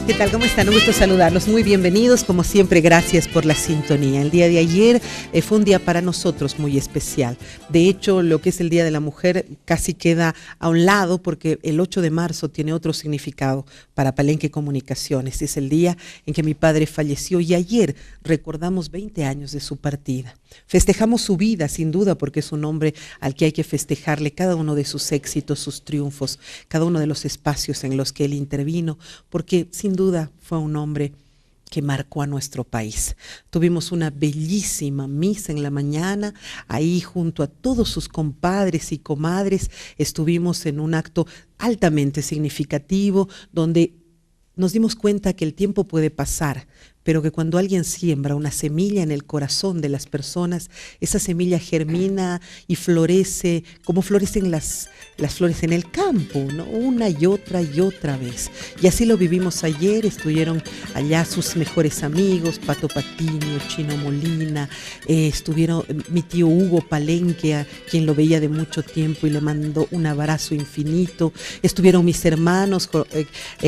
¿Qué tal? ¿Cómo están? Un gusto saludarlos. Muy bienvenidos. Como siempre, gracias por la sintonía. El día de ayer fue un día para nosotros muy especial. De hecho, lo que es el Día de la Mujer casi queda a un lado porque el 8 de marzo tiene otro significado para Palenque Comunicaciones. Es el día en que mi padre falleció y ayer recordamos 20 años de su partida. Festejamos su vida, sin duda, porque es un hombre al que hay que festejarle cada uno de sus éxitos, sus triunfos, cada uno de los espacios en los que él intervino, porque sin duda fue un hombre que marcó a nuestro país. Tuvimos una bellísima misa en la mañana, ahí junto a todos sus compadres y comadres, estuvimos en un acto altamente significativo, donde nos dimos cuenta que el tiempo puede pasar, pero que cuando alguien siembra una semilla en el corazón de las personas, esa semilla germina y florece, como florecen las flores en el campo, ¿no? Una y otra vez. Y así lo vivimos ayer. Estuvieron allá sus mejores amigos, Pato Patiño, Chino Molina, estuvieron mi tío Hugo Palenque, a quien lo veía de mucho tiempo y le mandó un abrazo infinito. Estuvieron mis hermanos,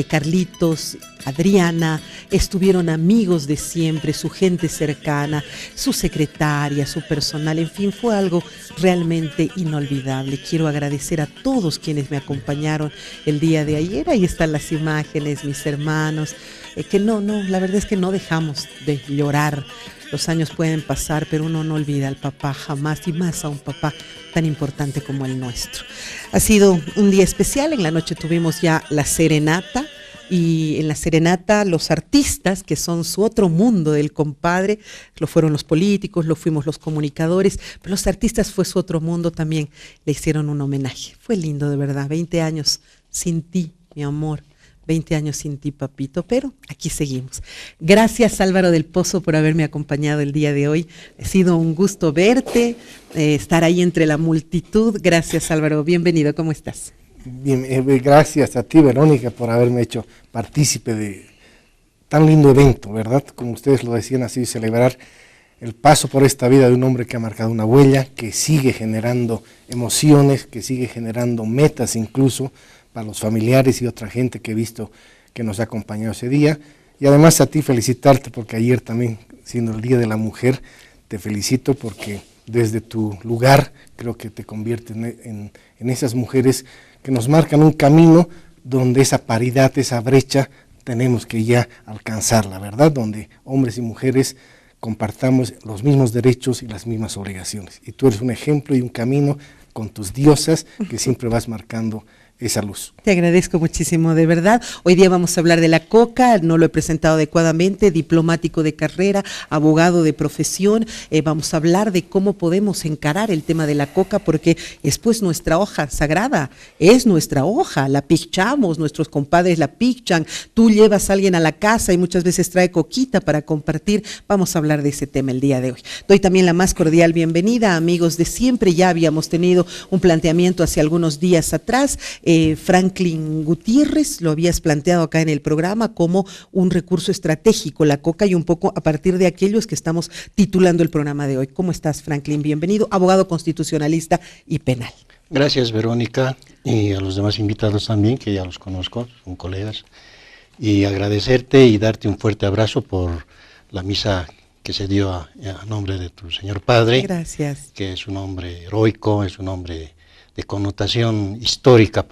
Carlitos, Adriana, estuvieron amigos de siempre, su gente cercana, su secretaria, su personal, en fin, fue algo realmente inolvidable. Quiero agradecer a todos quienes me acompañaron el día de ayer. Ahí están las imágenes, mis hermanos, la verdad es que no dejamos de llorar. Los años pueden pasar, pero uno no olvida al papá jamás, y más a un papá tan importante como el nuestro. Ha sido un día especial. En la noche tuvimos ya la serenata. Y en la serenata los artistas, que son su otro mundo del compadre, lo fueron los políticos, lo fuimos los comunicadores, pero los artistas fue su otro mundo también, le hicieron un homenaje. Fue lindo, de verdad. 20 años sin ti, mi amor. 20 años sin ti, papito, pero aquí seguimos. Gracias, Álvaro del Pozo, por haberme acompañado el día de hoy. Ha sido un gusto verte, estar ahí entre la multitud. Gracias, Álvaro. Bienvenido. ¿Cómo estás? Bien, gracias a ti, Verónica, por haberme hecho partícipe de tan lindo evento, ¿verdad? Como ustedes lo decían, así celebrar el paso por esta vida de un hombre que ha marcado una huella, que sigue generando emociones, que sigue generando metas incluso para los familiares y otra gente que he visto que nos ha acompañado ese día. Y además a ti felicitarte, porque ayer también, siendo el Día de la Mujer, te felicito porque desde tu lugar creo que te conviertes en esas mujeres que nos marcan un camino donde esa paridad, esa brecha, tenemos que ya alcanzarla, ¿verdad? Donde hombres y mujeres compartamos los mismos derechos y las mismas obligaciones. Y tú eres un ejemplo y un camino con tus diosas que siempre vas marcando esa luz. Te agradezco muchísimo, de verdad. Hoy día vamos a hablar de la coca, no lo he presentado adecuadamente, diplomático de carrera, abogado de profesión. Vamos a hablar de cómo podemos encarar el tema de la coca, porque es pues nuestra hoja sagrada, es nuestra hoja, la pichamos, nuestros compadres la pichan, tú llevas a alguien a la casa y muchas veces trae coquita para compartir. Vamos a hablar de ese tema el día de hoy. Doy también la más cordial bienvenida a amigos de siempre. Ya habíamos tenido un planteamiento hace algunos días atrás. Franklin Gutiérrez, lo habías planteado acá en el programa como un recurso estratégico, la coca, y un poco a partir de aquellos que estamos titulando el programa de hoy. ¿Cómo estás, Franklin? Bienvenido, abogado constitucionalista y penal. Gracias, Verónica, y a los demás invitados también, que ya los conozco, son colegas, y agradecerte y darte un fuerte abrazo por la misa que se dio a nombre de tu señor padre. Gracias. Que es un hombre heroico, es un hombre de connotación histórica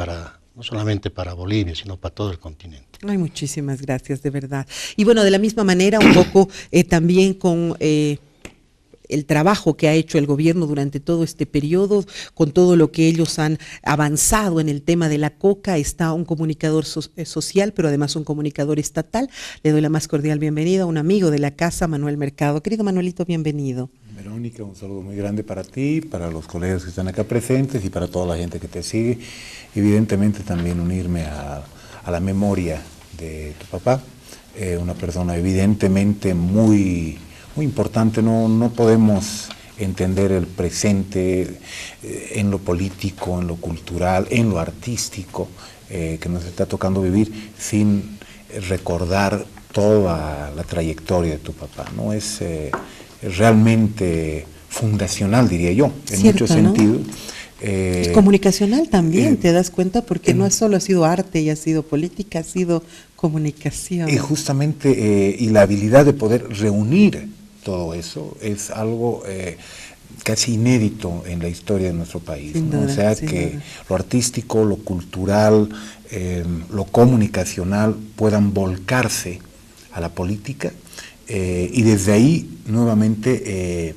no solamente para Bolivia, sino para todo el continente. Ay, muchísimas gracias, de verdad. Y bueno, de la misma manera, un poco también con el trabajo que ha hecho el gobierno durante todo este periodo, con todo lo que ellos han avanzado en el tema de la coca, está un comunicador social, pero además un comunicador estatal. Le doy la más cordial bienvenida a un amigo de la casa, Manuel Mercado. Querido Manuelito, bienvenido. Verónica, un saludo muy grande para ti, para los colegas que están acá presentes y para toda la gente que te sigue. Evidentemente también unirme a la memoria de tu papá, una persona evidentemente muy importante. No podemos entender el presente en lo político, en lo cultural, en lo artístico que nos está tocando vivir sin recordar toda la trayectoria de tu papá, ¿no? Es realmente fundacional, diría yo, en muchos sentidos. Es comunicacional también, te das cuenta, porque no solo ha sido arte y ha sido política, ha sido comunicación. Y justamente, y la habilidad de poder reunir todo eso es algo casi inédito en la historia de nuestro país, ¿no? Duda, o sea que lo artístico, lo cultural, lo comunicacional puedan volcarse a la política y desde ahí nuevamente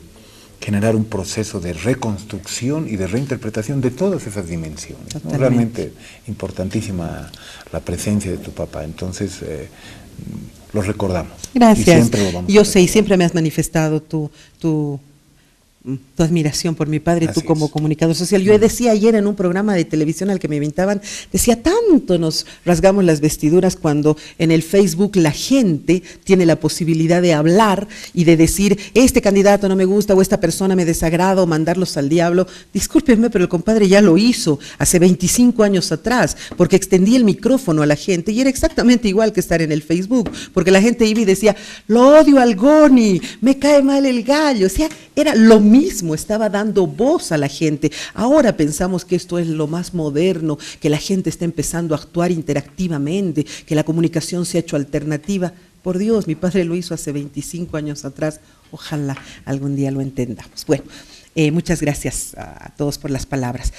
generar un proceso de reconstrucción y de reinterpretación de todas esas dimensiones, ¿no? Realmente importantísima la presencia de tu papá, entonces lo recordamos. Gracias. Y siempre lo vamos Yo sé, y siempre me has manifestado tu admiración por mi padre, tú como comunicador social. Yo decía ayer en un programa de televisión al que me invitaban, decía, tanto nos rasgamos las vestiduras cuando en el Facebook la gente tiene la posibilidad de hablar y de decir, este candidato no me gusta o esta persona me desagrada o mandarlos al diablo. Discúlpenme, pero el compadre ya lo hizo hace 25 años atrás, porque extendí el micrófono a la gente y era exactamente igual que estar en el Facebook, porque la gente iba y decía, lo odio al Goni, me cae mal el gallo, o sea, era lo mismo, estaba dando voz a la gente. Ahora pensamos que esto es lo más moderno, que la gente está empezando a actuar interactivamente, que la comunicación se ha hecho alternativa. Por Dios, mi padre lo hizo hace 25 años atrás, ojalá algún día lo entendamos. Bueno, muchas gracias a todos por las palabras.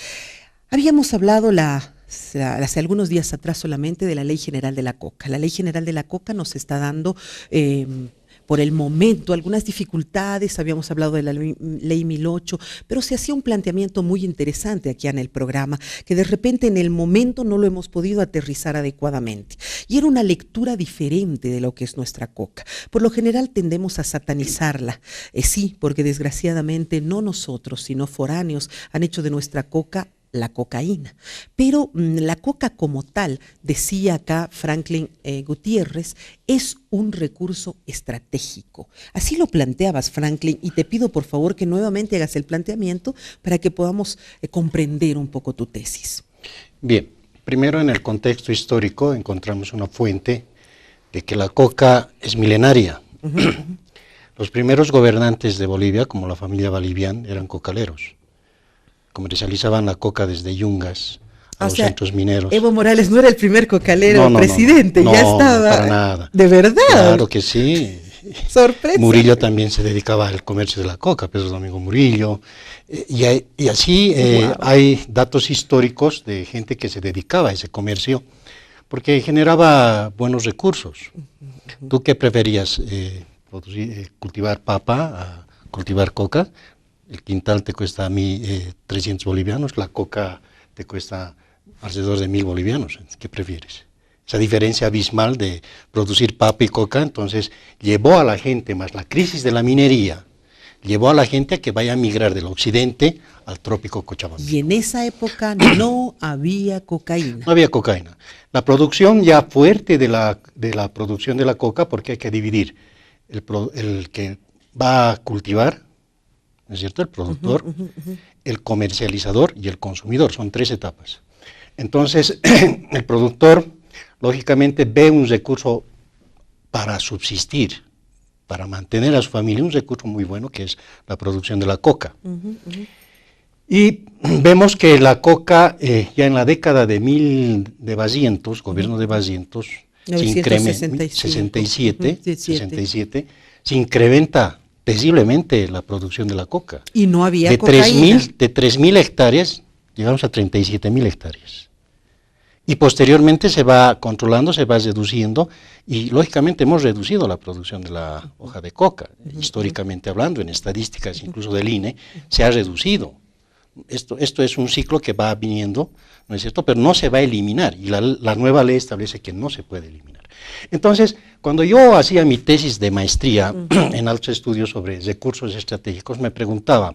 Habíamos hablado hace algunos días atrás solamente de la Ley General de la Coca. La Ley General de la Coca nos está dando por el momento algunas dificultades, habíamos hablado de la ley 1008, pero se hacía un planteamiento muy interesante aquí en el programa, que de repente en el momento no lo hemos podido aterrizar adecuadamente. Y era una lectura diferente de lo que es nuestra coca. Por lo general tendemos a satanizarla, sí, porque desgraciadamente no nosotros, sino foráneos han hecho de nuestra coca la cocaína. Pero la coca como tal, decía acá Franklin Gutiérrez, es un recurso estratégico. Así lo planteabas, Franklin, y te pido por favor que nuevamente hagas el planteamiento para que podamos comprender un poco tu tesis. Bien, primero en el contexto histórico encontramos una fuente de que la coca es milenaria. Los primeros gobernantes de Bolivia, como la familia Balivián, eran cocaleros. Comercializaban la coca desde Yungas a los centros mineros. Evo Morales no era el primer cocalero presidente, ya estaba. No, para nada. ¿De verdad? Claro que sí. Sorpresa. Murillo también se dedicaba al comercio de la coca, Pedro Domingo Murillo. Y así hay datos históricos de gente que se dedicaba a ese comercio porque generaba buenos recursos. ¿Tú qué preferías? ¿Cultivar papa a cultivar coca? El quintal te cuesta a mí 300 bolivianos, la coca te cuesta alrededor de 1000 bolivianos. ¿Qué prefieres? Esa diferencia abismal de producir papa y coca, entonces llevó a la gente, más la crisis de la minería, llevó a la gente a que vaya a migrar del occidente al trópico Cochabamba. Y en esa época no había cocaína. No había cocaína. La producción ya fuerte de la producción de la coca, porque hay que dividir el que va a cultivar, ¿no es cierto? El productor, el comercializador y el consumidor, son 3 etapas. Entonces, el productor, lógicamente, ve un recurso para subsistir, para mantener a su familia, un recurso muy bueno que es la producción de la coca. Y vemos que la coca, ya en la década de gobierno de Basientos, 67, se incrementa visiblemente la producción de la coca. Y no había cocaína. De 3.000 hectáreas, llegamos a 37.000 hectáreas. Y posteriormente se va controlando, se va reduciendo, y lógicamente hemos reducido la producción de la hoja de coca. Históricamente hablando, en estadísticas incluso del INE, se ha reducido. Esto es un ciclo que va viniendo, ¿no es cierto? Pero no se va a eliminar, y la nueva ley establece que no se puede eliminar. Entonces, cuando yo hacía mi tesis de maestría en altos estudios sobre recursos estratégicos, me preguntaba,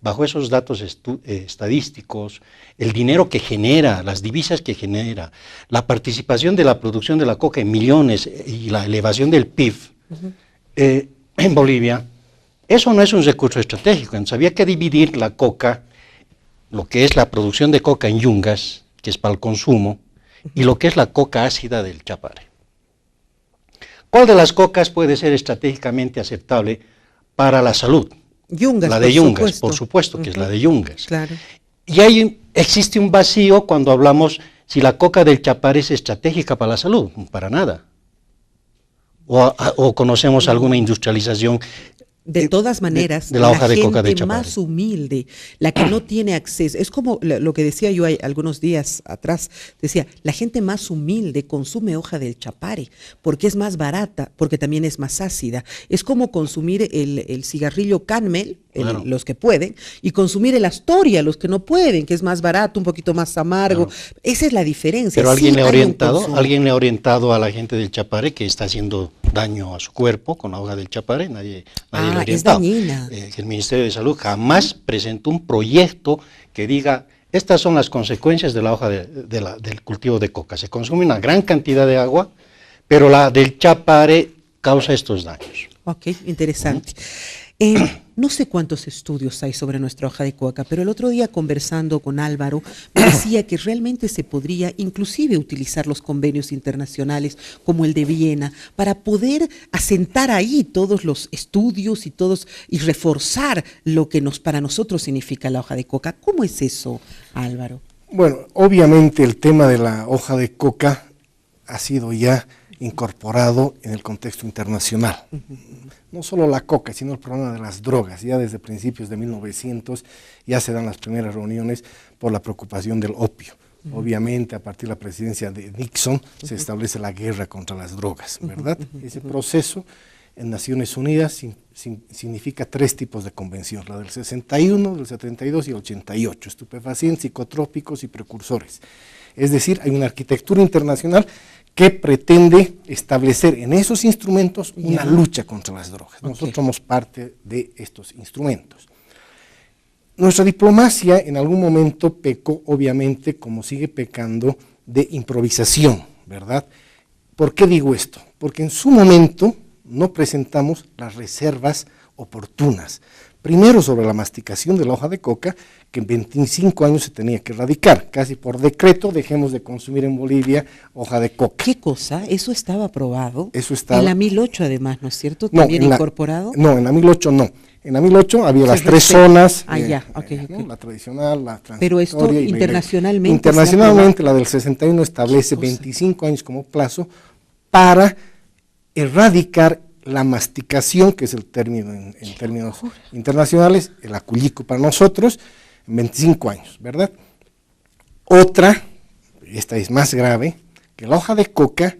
bajo esos datos estadísticos, el dinero que genera, las divisas que genera, la participación de la producción de la coca en millones y la elevación del PIB en Bolivia, eso no es un recurso estratégico. Entonces había que dividir la coca, lo que es la producción de coca en Yungas, que es para el consumo, y lo que es la coca ácida del Chapare. ¿Cuál de las cocas puede ser estratégicamente aceptable para la salud? Yungas, la de Yungas, por supuesto que es la de Yungas. Claro. existe un vacío cuando hablamos si la coca del Chapare es estratégica para la salud, para nada. O conocemos alguna industrialización. De todas maneras, de la hoja de coca de gente Chapare. más humilde, la que no tiene acceso, es como lo que decía yo algunos días atrás, decía, la gente más humilde consume hoja del Chapare, porque es más barata, porque también es más ácida. Es como consumir el cigarrillo Camel, Claro. los que pueden, y consumir el Astoria, los que no pueden, que es más barato, un poquito más amargo. Claro. Esa es la diferencia. Pero Sí hay un consumo. alguien le ha orientado a la gente del Chapare que está haciendo daño a su cuerpo con la hoja del Chapare, nadie le ha Es orientado. dañina. El Ministerio de Salud jamás presentó un proyecto que diga, estas son las consecuencias de la hoja del cultivo de coca. Se consume una gran cantidad de agua, pero la del Chapare causa estos daños. Ok, interesante. No sé cuántos estudios hay sobre nuestra hoja de coca, pero el otro día conversando con Álvaro me decía que realmente se podría inclusive utilizar los convenios internacionales como el de Viena para poder asentar ahí todos los estudios y reforzar lo que para nosotros significa la hoja de coca. ¿Cómo es eso, Álvaro? Bueno, obviamente el tema de la hoja de coca ha sido ya incorporado en el contexto internacional. No solo la coca, sino el problema de las drogas. Ya desde principios de 1900 ya se dan las primeras reuniones por la preocupación del opio. Obviamente, a partir de la presidencia de Nixon, se establece la guerra contra las drogas, ¿verdad? Ese proceso en Naciones Unidas significa 3 tipos de convención, la del 61, del 72 y el 88, estupefacientes, psicotrópicos y precursores. Es decir, hay una arquitectura internacional que pretende establecer en esos instrumentos una lucha contra las drogas. Nosotros somos parte de estos instrumentos. Nuestra diplomacia en algún momento pecó, obviamente, como sigue pecando, de improvisación, ¿verdad? ¿Por qué digo esto? Porque en su momento no presentamos las reservas oportunas. Primero sobre la masticación de la hoja de coca, que en 25 años se tenía que erradicar. Casi por decreto dejemos de consumir en Bolivia hoja de coca. ¿Qué cosa? ¿Eso estaba aprobado? Eso estaba. En la 1008 además, ¿no es cierto? ¿También incorporado? No, en la 1008 no. En la 1008 había las 3 respeta. zonas, ¿No? la tradicional, la transitoria. Pero esto y internacionalmente. Internacionalmente la del 61 establece 25 años como plazo para erradicar la masticación, que es el término en términos internacionales, el acullico para nosotros, en 25 años, ¿verdad? Otra, esta es más grave, que la hoja de coca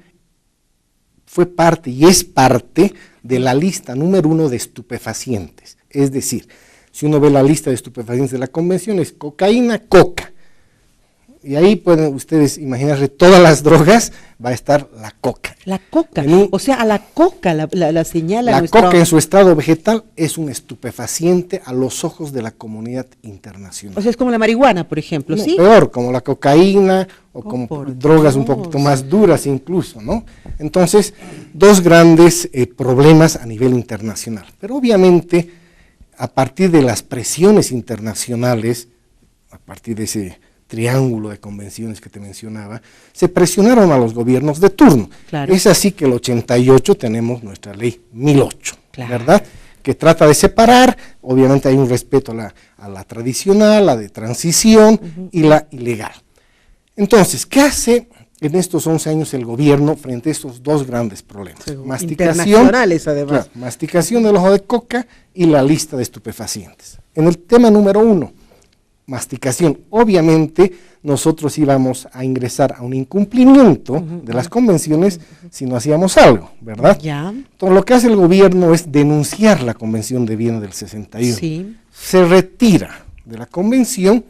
fue parte y es parte de la lista número 1 de estupefacientes. Es decir, si uno ve la lista de estupefacientes de la convención, es cocaína, coca. Y ahí pueden ustedes imaginarse todas las drogas, va a estar la coca. La coca, o sea, a la coca la señala la coca en su estado vegetal es un estupefaciente a los ojos de la comunidad internacional. O sea, es como la marihuana, por ejemplo, no, ¿sí? Peor, como la cocaína o como drogas Dios. un poquito más duras incluso, ¿no? Entonces, 2 grandes problemas a nivel internacional. Pero obviamente, a partir de las presiones internacionales, a partir de ese triángulo de convenciones que te mencionaba, se presionaron a los gobiernos de turno. Claro. Es así que el 88 tenemos nuestra ley 1008, claro, ¿verdad? Que trata de separar, obviamente hay un respeto a la tradicional, la de transición y la ilegal. Entonces, ¿qué hace en estos 11 años el gobierno frente a estos 2 grandes problemas? Internacionales, además. Claro, masticación del ojo de coca y la lista de estupefacientes. En el tema número 1, masticación, obviamente nosotros íbamos a ingresar a un incumplimiento de las convenciones si no hacíamos algo, ¿verdad? Ya. Entonces lo que hace el gobierno es denunciar la Convención de Viena del 61. Sí. Se retira de la convención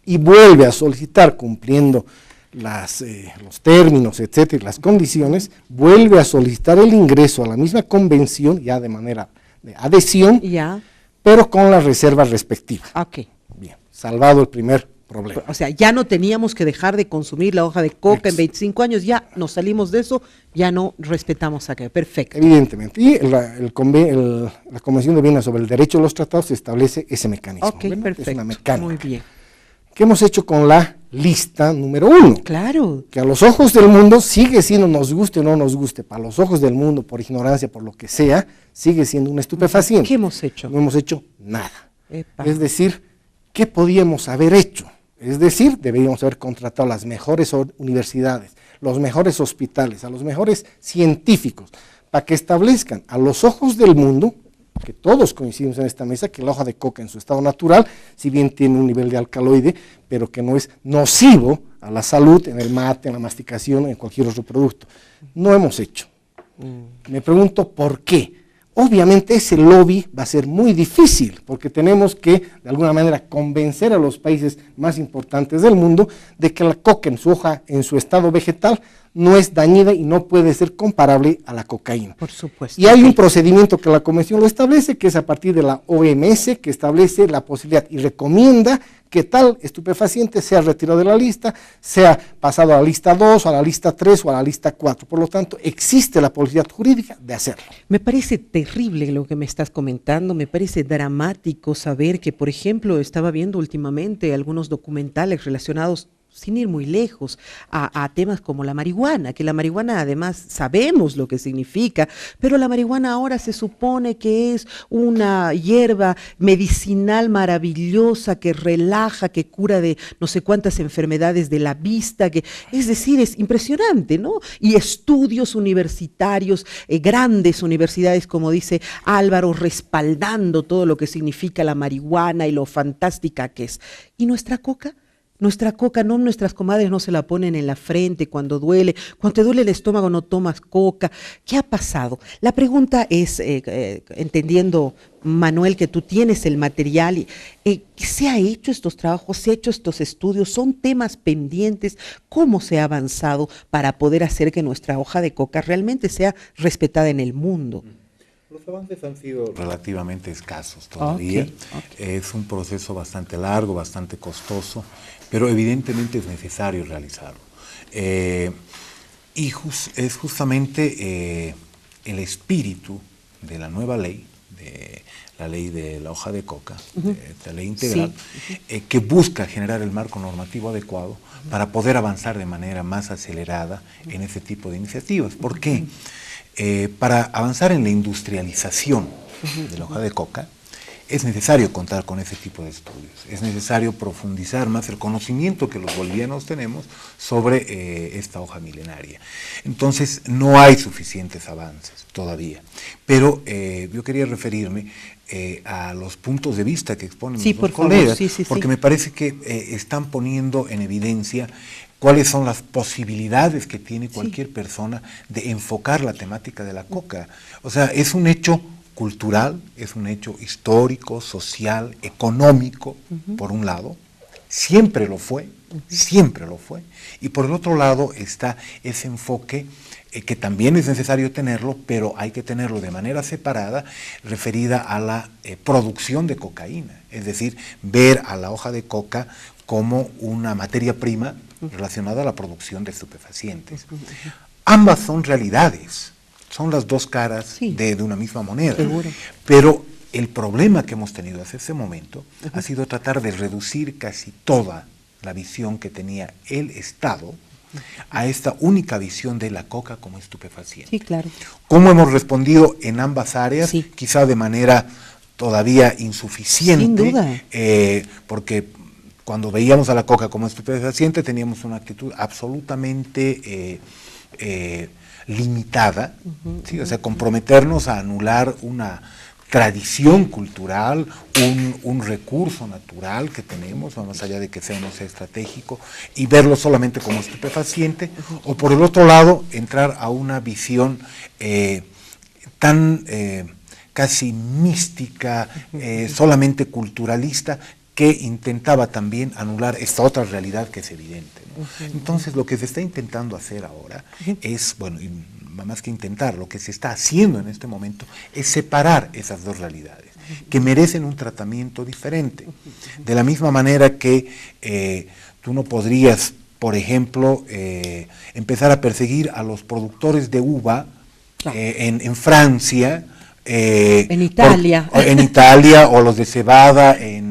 y vuelve a solicitar, cumpliendo los términos, etcétera, y las condiciones, vuelve a solicitar el ingreso a la misma convención, ya de manera de adhesión, Ya. pero con las reservas respectivas. Ok. Bien, salvado el primer problema. O sea, ya no teníamos que dejar de consumir la hoja de coca en 25 años, ya nos salimos de eso, ya no respetamos aquello. Perfecto. Evidentemente. Y la Convención de Viena sobre el Derecho de los Tratados establece ese mecanismo. Ok, ¿verdad? perfecto. Es una mecánica. Muy bien. ¿Qué hemos hecho con la lista número 1? Claro. Que a los ojos del mundo sigue siendo, nos guste o no nos guste, para los ojos del mundo, por ignorancia, por lo que sea, sigue siendo un estupefaciente. ¿Qué hemos hecho? No hemos hecho nada. Epa. Es decir, ¿qué podíamos haber hecho? Es decir, deberíamos haber contratado las mejores universidades, los mejores hospitales, a los mejores científicos, para que establezcan a los ojos del mundo, que todos coincidimos en esta mesa, que la hoja de coca en su estado natural, si bien tiene un nivel de alcaloide, pero que no es nocivo a la salud en el mate, en la masticación, en cualquier otro producto. No hemos hecho. Me pregunto por qué. Obviamente ese lobby va a ser muy difícil, porque tenemos que, de alguna manera, convencer a los países más importantes del mundo de que la coca en su hoja, en su estado vegetal, no es dañina y no puede ser comparable a la cocaína. Por supuesto. Y hay un procedimiento que la Convención lo establece, que es a partir de la OMS, que establece la posibilidad y recomienda que tal estupefaciente sea retirado de la lista, sea pasado a la lista 2, a la lista 3 o a la lista 4. Por lo tanto, existe la posibilidad jurídica de hacerlo. Me parece terrible lo que me estás comentando, me parece dramático saber que, por ejemplo, estaba viendo últimamente algunos documentales relacionados, sin ir muy lejos, a temas como la marihuana, que la marihuana además sabemos lo que significa, pero la marihuana ahora se supone que es una hierba medicinal maravillosa que relaja, que cura de no sé cuántas enfermedades de la vista, es decir, es impresionante, ¿no? Y estudios universitarios, grandes universidades, como dice Álvaro, respaldando todo lo que significa la marihuana y lo fantástica que es. ¿Y nuestra coca? Nuestra coca, no, nuestras comadres no se la ponen en la frente cuando te duele el estómago no tomas coca. ¿Qué ha pasado? La pregunta es, entendiendo, Manuel, que tú tienes el material, ¿se ha hecho estos trabajos, se ha hecho estos estudios, son temas pendientes? ¿Cómo se ha avanzado para poder hacer que nuestra hoja de coca realmente sea respetada en el mundo? Los avances han sido relativamente escasos todavía. Okay. Es un proceso bastante largo, bastante costoso, pero evidentemente es necesario realizarlo. Y es justamente el espíritu de la nueva ley, de la ley de la hoja de coca, de esta ley integral, sí, que busca generar el marco normativo adecuado para poder avanzar de manera más acelerada en ese tipo de iniciativas. ¿Por qué? Para avanzar en la industrialización de la hoja de coca, es necesario contar con ese tipo de estudios, es necesario profundizar más el conocimiento que los bolivianos tenemos sobre esta hoja milenaria. Entonces, no hay suficientes avances todavía, pero yo quería referirme a los puntos de vista que exponen los colegas, porque me parece que están poniendo en evidencia cuáles son las posibilidades que tiene cualquier persona de enfocar la temática de la coca. O sea, es un hecho cultural, es un hecho histórico, social, económico, por un lado, siempre lo fue, y por el otro lado está ese enfoque que también es necesario tenerlo, pero hay que tenerlo de manera separada, referida a la producción de cocaína, es decir, ver a la hoja de coca como una materia prima relacionada a la producción de estupefacientes. Ambas son realidades, son las dos caras de una misma moneda. Seguro. Pero el problema que hemos tenido hasta ese momento ha sido tratar de reducir casi toda la visión que tenía el Estado a esta única visión de la coca como estupefaciente. Sí, claro. ¿Cómo hemos respondido en ambas áreas? Sí. Quizá de manera todavía insuficiente. Sin duda. Porque cuando veíamos a la coca como estupefaciente teníamos una actitud absolutamente limitada, ¿sí? O sea, comprometernos a anular una tradición cultural, un recurso natural que tenemos, más allá de que sea no sea estratégico, y verlo solamente como estupefaciente, o por el otro lado, entrar a una visión tan casi mística, solamente culturalista, que intentaba también anular esta otra realidad que es evidente, ¿no? Entonces, lo que se está intentando hacer ahora es, bueno, y más que intentar, lo que se está haciendo en este momento es separar esas dos realidades, que merecen un tratamiento diferente. De la misma manera que tú no podrías, por ejemplo, empezar a perseguir a los productores de uva en Francia, en Italia. En Italia, o los de cebada en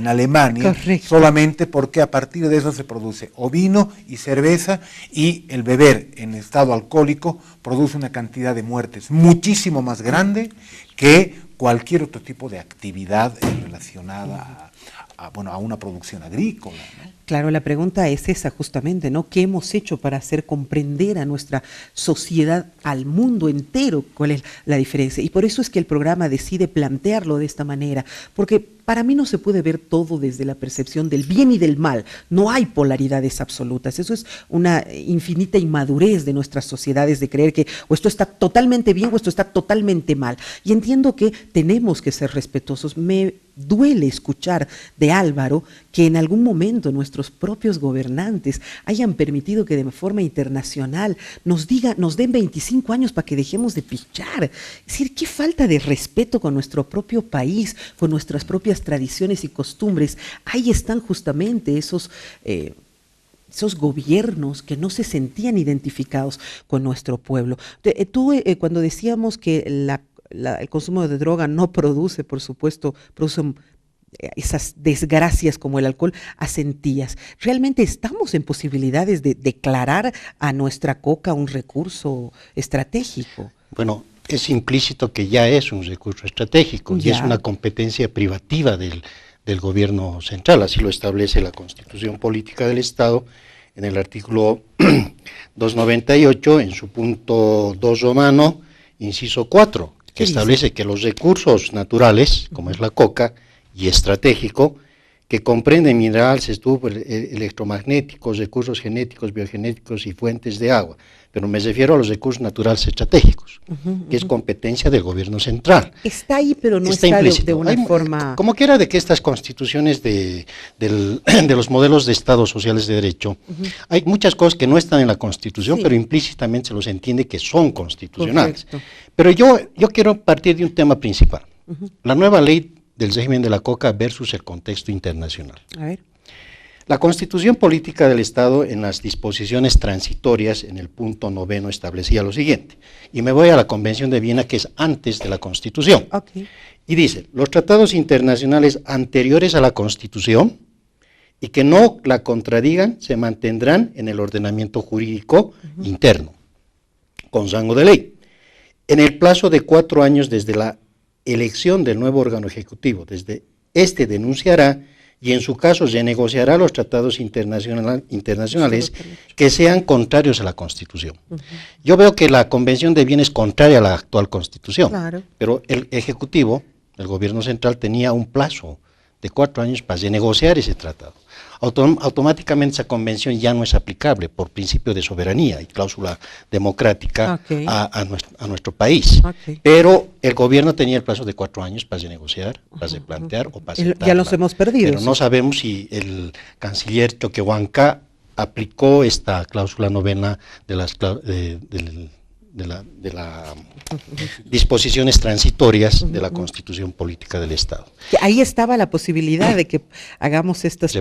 Alemania. Correcto. Solamente porque a partir de eso se produce o vino y cerveza, y el beber en estado alcohólico produce una cantidad de muertes muchísimo más grande que cualquier otro tipo de actividad relacionada a una producción agrícola, ¿no? Claro, la pregunta es esa justamente, ¿no? ¿Qué hemos hecho para hacer comprender a nuestra sociedad, al mundo entero, cuál es la diferencia? Y por eso es que el programa decide plantearlo de esta manera, porque para mí no se puede ver todo desde la percepción del bien y del mal, no hay polaridades absolutas, eso es una infinita inmadurez de nuestras sociedades de creer que o esto está totalmente bien o esto está totalmente mal. Y entiendo que tenemos que ser respetuosos. Me duele escuchar de Álvaro que en algún momento nuestros propios gobernantes hayan permitido que de forma internacional nos den 25 años para que dejemos de pichar. Es decir, qué falta de respeto con nuestro propio país, con nuestras propias tradiciones y costumbres. Ahí están justamente esos gobiernos que no se sentían identificados con nuestro pueblo. Cuando decíamos que el consumo de droga no produce, por supuesto, produce esas desgracias como el alcohol, asentías. ¿Realmente estamos en posibilidades de declarar a nuestra coca un recurso estratégico? Bueno, es implícito que ya es un recurso estratégico y es una competencia privativa del gobierno central, así lo establece la Constitución Política del Estado en el artículo 298, en su punto 2 romano, inciso 4, que establece que los recursos naturales, como es la coca, y estratégico, que comprenden minerales, estudios electromagnéticos, recursos genéticos, biogenéticos y fuentes de agua, pero me refiero a los recursos naturales estratégicos, que es competencia del gobierno central. Está ahí, pero no está de una forma... Como quiera de que estas constituciones de los modelos de Estados sociales de derecho, hay muchas cosas que no están en la Constitución, pero implícitamente se los entiende que son constitucionales. Correcto. Pero yo quiero partir de un tema principal, la nueva ley del régimen de la coca versus el contexto internacional. A ver. La Constitución Política del Estado, en las disposiciones transitorias, en el punto 9, establecía lo siguiente, y me voy a la Convención de Viena, que es antes de la Constitución, y dice, los tratados internacionales anteriores a la Constitución y que no la contradigan, se mantendrán en el ordenamiento jurídico interno, con rango de ley, en el plazo de 4 años desde la elección del nuevo órgano ejecutivo, desde este denunciará y en su caso renegociará los tratados internacionales que sean contrarios a la Constitución. Yo veo que la Convención de Viena es contraria a la actual Constitución, pero el Ejecutivo, el gobierno central, tenía un plazo de 4 años para renegociar ese tratado. Automáticamente esa convención ya no es aplicable por principio de soberanía y cláusula democrática a nuestro país. Pero el gobierno tenía el plazo de 4 años para renegociar, para replantear o para aceptarla. Ya los hemos perdido. Pero no sabemos si el canciller Choquehuanca aplicó esta cláusula novena de las disposiciones transitorias de la Constitución Política del Estado. Ahí estaba la posibilidad de que hagamos estos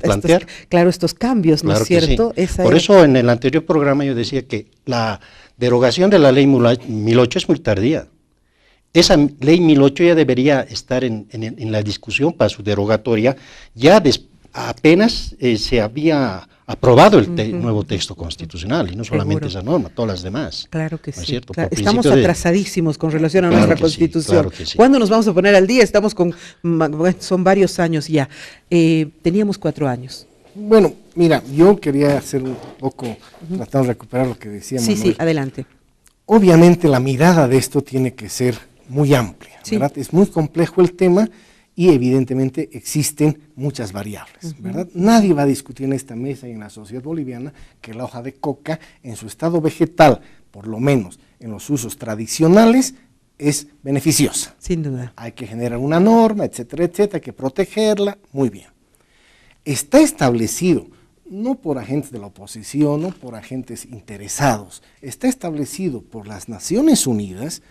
cambios, ¿no es cierto? Sí. Por eso en el anterior programa yo decía que la derogación de la ley 1008 es muy tardía. Esa ley 1008 ya debería estar en la discusión para su derogatoria, ya apenas se había aprobado el nuevo texto constitucional, y no solamente esa norma, todas las demás. Claro que ¿no es sí. cierto? Claro, estamos atrasadísimos con relación a nuestra Constitución. Claro que sí. ¿Cuándo nos vamos a poner al día? Son varios años ya. Teníamos 4 años. Bueno, mira, yo quería hacer un poco, tratando de recuperar lo que decía Manuel. Sí, adelante. Obviamente la mirada de esto tiene que ser muy amplia, ¿verdad? Es muy complejo el tema, y evidentemente existen muchas variables, ¿verdad? Nadie va a discutir en esta mesa y en la sociedad boliviana que la hoja de coca en su estado vegetal, por lo menos en los usos tradicionales, es beneficiosa. Sin duda. Hay que generar una norma, etcétera, etcétera, hay que protegerla, muy bien. Está establecido, no por agentes de la oposición, no por agentes interesados, está establecido por las Naciones Unidas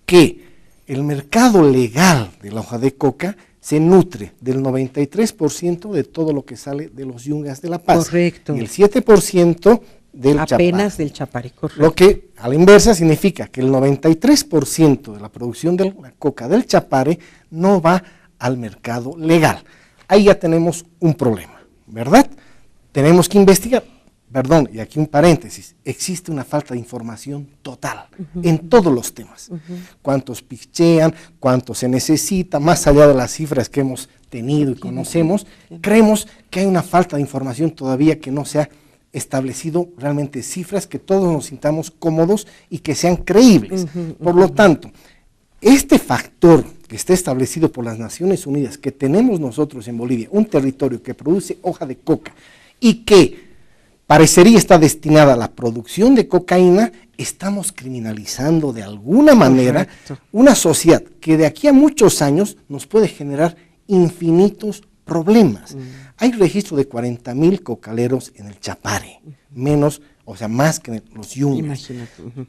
que el mercado legal de la hoja de coca se nutre del 93% de todo lo que sale de los yungas de La Paz. Correcto. Y el 7% del Chapare. Apenas del Chapare, correcto. Lo que a la inversa significa que el 93% de la producción de la coca del Chapare no va al mercado legal. Ahí ya tenemos un problema, ¿verdad? Tenemos que investigar. perdón, y aquí un paréntesis, existe una falta de información total en todos los temas. Cuántos pichean, cuánto se necesita, más allá de las cifras que hemos tenido y conocemos, creemos que hay una falta de información todavía que no se ha establecido realmente cifras que todos nos sintamos cómodos y que sean creíbles. Por lo tanto, este factor que está establecido por las Naciones Unidas, que tenemos nosotros en Bolivia, un territorio que produce hoja de coca y que parecería estar destinada a la producción de cocaína, estamos criminalizando de alguna manera una sociedad que de aquí a muchos años nos puede generar infinitos problemas. Hay registro de 40,000 cocaleros en el Chapare, menos, o sea, más que en los Yungas. Imagínate.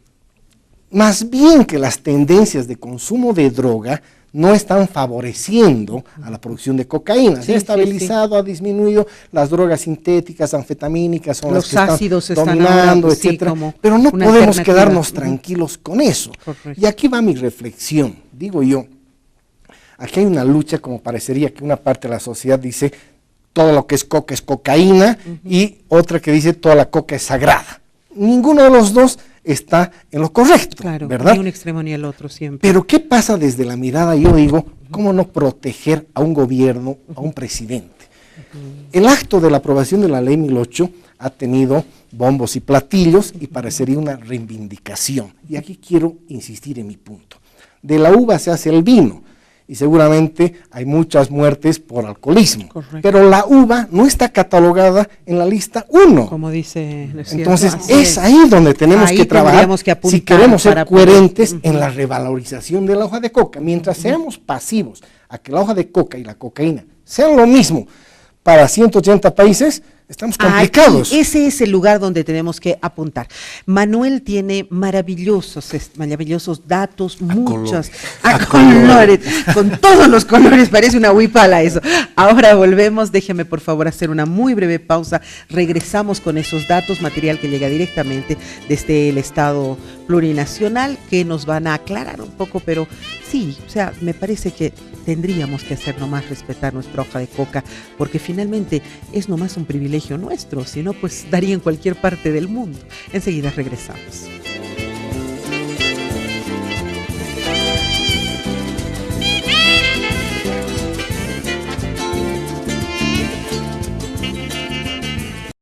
Más bien que las tendencias de consumo de droga no están favoreciendo a la producción de cocaína. Se ha estabilizado, ha disminuido las drogas sintéticas, anfetamínicas, son los las que ácidos están están dominando, ahora, etcétera. sí, pero no podemos quedarnos alternativa. tranquilos con eso. Correcto. Y aquí va mi reflexión, digo yo, aquí hay una lucha como parecería que una parte de la sociedad dice todo lo que es coca es cocaína y otra que dice toda la coca es sagrada. Ninguno de los dos está en lo correcto, Claro, ¿verdad? ni un extremo ni el otro siempre. Pero ¿qué pasa desde la mirada? Yo digo, ¿cómo no proteger a un gobierno, a un presidente? El acto de la aprobación de la ley 1008 ha tenido bombos y platillos y parecería una reivindicación. Y aquí quiero insistir en mi punto. De la uva se hace el vino y seguramente hay muchas muertes por alcoholismo. Correcto. Pero la uva no está catalogada en la lista 1. Como dice, ¿no es cierto? Entonces Así es ahí donde tenemos Ahí que trabajar tendríamos que apuntar si queremos ser para poder- coherentes en la revalorización de la hoja de coca. Mientras seamos pasivos a que la hoja de coca y la cocaína sean lo mismo para 180 países, estamos complicados. Aquí, ese es el lugar donde tenemos que apuntar. Manuel tiene maravillosos datos, a colores, con todos los colores, parece una huipala eso. Ahora volvemos, déjeme por favor hacer una muy breve pausa, regresamos con esos datos, material que llega directamente desde el Estado plurinacional, que nos van a aclarar un poco, pero sí, o sea, me parece que tendríamos que hacer nomás respetar nuestra hoja de coca, porque finalmente es nomás un privilegio nuestro, si no, pues daría en cualquier parte del mundo. Enseguida regresamos.